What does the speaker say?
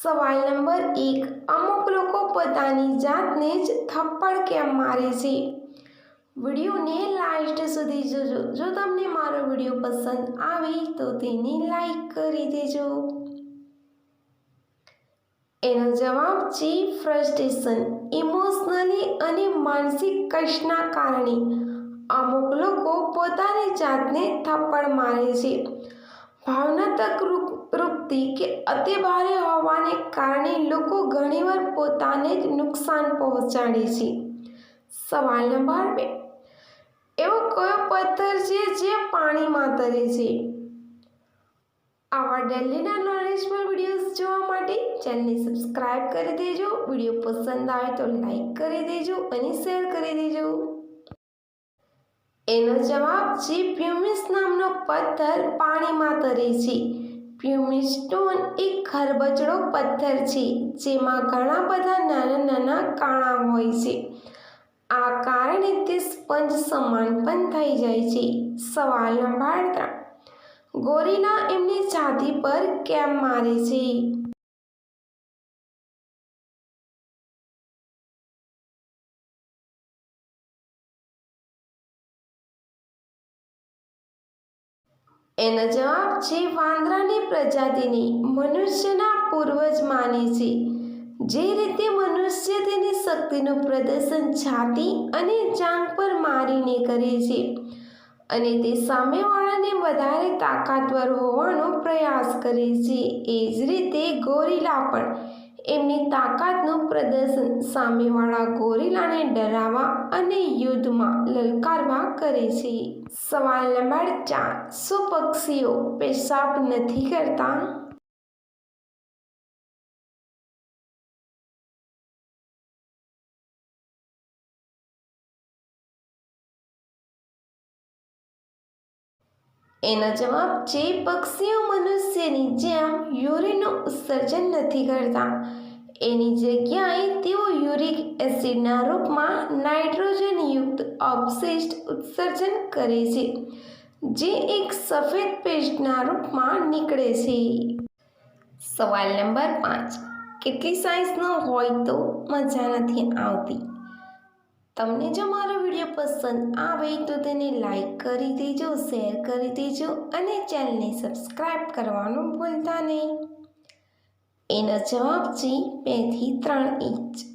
સવાલ નંબર 1, અમુક લોકો પોતાની જાતને જ થપ્પડ કેમ મારે છે? વિડીયોને લાસ્ટ સુધી જોજો. જો તમને મારો વિડીયો પસંદ આવે તો તેને લાઈક કરી દેજો. એનો જવાબ છે ફ્રસ્ટ્રેશન. ઇમોશનલી અને માનસિક કષ્ટના કારણે અમુક લોકો પોતાની જાતને થપ્પડ મારે છે. ભાવનાત્મક રૂપથી કે અતિભારે હોવાને કારણે લોકો ઘણીવાર પોતાને જ નુકસાન પહોંચાડે છે. સવાલ નંબર 2, એવો કયો પથ્થર છે જે પાણીમાં તરે છે? આવા ડેલીના નોલેજફુલ વિડીયોઝ જોવા માટે ચેનલને સબસ્ક્રાઇબ કરી દેજો. વિડીયો પસંદ આવે તો લાઈક કરી દેજો અને શેર કરી દેજો. એનો જવાબ છે પ્યુમિસ નામનો પથ્થર પાણીમાં તરે છે. પ્યુમિસ સ્ટોન એક ખરબચડો પથ્થર છે જેમાં ઘણા બધા નાના નાના કાણા હોય છે. આ કારણે તે સ્પંજ સમાન પણ થઈ જાય છે. સવાલ નંબર 3, ગોરીલા એમની છાતી પર કેમ મારે છે? એનો જવાબ છે વાંદરાની પ્રજાતિને મનુષ્યના પૂર્વજ માને છે. જે રીતે મનુષ્ય તેની શક્તિનું પ્રદર્શન છાતી અને જાંઘ પર મારીને કરે છે અને તે સામેવાળાને વધારે તાકાતવર હોવાનો પ્રયાસ કરે છે, એ જ રીતે ગોરીલા પણ એમની તાકાતનું પ્રદર્શન સામેવાળા ગોરીલાને ડરાવવા અને યુદ્ધમાં લલકારવા કરે છે. સવાલ નંબર 4, શું પક્ષીઓ પેશાબ નથી કરતા? એનો જવાબ છે પક્ષીઓ મનુષ્યની જેમ યુરિનનું ઉત્સર્જન નથી કરતા. એની જગ્યાએ તેઓ યુરિક એસિડના રૂપમાં નાઇટ્રોજનયુક્ત અવશિષ્ટ ઉત્સર્જન કરે છે, જે એક સફેદ પેસ્ટના રૂપમાં નીકળે છે. સવાલ નંબર 5, કેટલી સાઇઝનો હોય તો મજા નથી આવતી? તમને જો મારો વિડીયો પસંદ આવે તો તેને લાઈક કરી દેજો, શેર કરી દેજો અને ચેનલને સબસ્ક્રાઇબ કરવાનું ભૂલતા નહીં. એનો જવાબ છે 2 થી 3 ઇંચ.